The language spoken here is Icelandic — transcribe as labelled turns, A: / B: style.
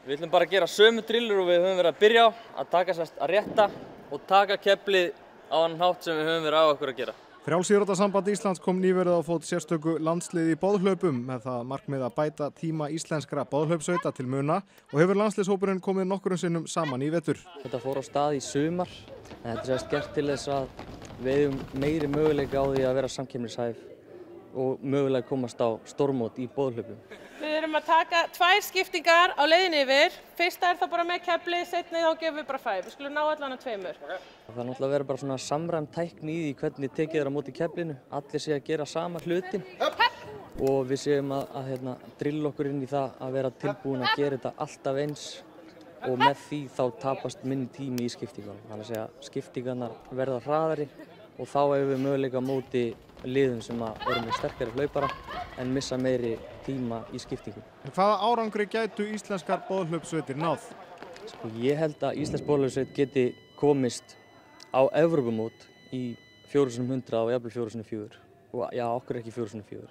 A: Við ætlum bara að gera sömu drillur og við höfum verið að byrja á, að taka sérst að rétta og taka keflið á þann hátt sem við höfum verið á okkur að gera.
B: Frjálsíþróttasamband Íslands kom nýverið á fót sérstöku landsliði í boðhlaupum með það markmið að bæta tíma íslenskra boðhlaupsveita til muna og hefur landsliðshópurinn komið nokkrum sinnum saman í vetur.
A: Þetta fór á stað í sumar, en þetta er sérst gert til þess að við höfum meiri möguleika á því að vera samkeppnishæf og mögulega komast á stórmót í boðhlaupum.
C: Við erum að taka 2 skiptingar á leiðinni yfir. Fyrsta er þá bara með kefli, seinni þá gefum við bara fæ. Við skulum ná allan að 2.
A: Það er náttúrulega að vera bara svona samræmd tækni í því hvernig tekið er á móti keflinu. Allir sé að gera sama hlutin og við séum að drilla okkur inn í það að vera tilbúin að gera þetta alltaf eins og með því þá tapast minni tími í skiptingunum. Þannig að segja skiptingarnar verða hraðari og þá hefur við möguleika á móti liðum sem eru með sterkari hlaupara en missa meiri tíma í skiptingum.
B: Hvaða árangri gætu íslenskar boðhlaupsveitir náð?
A: Ég held að íslensk boðhlaupsveit geti komist á Evrópumót í 4x100 og jafnvel 4x4 og já, okkur ekki 4x4.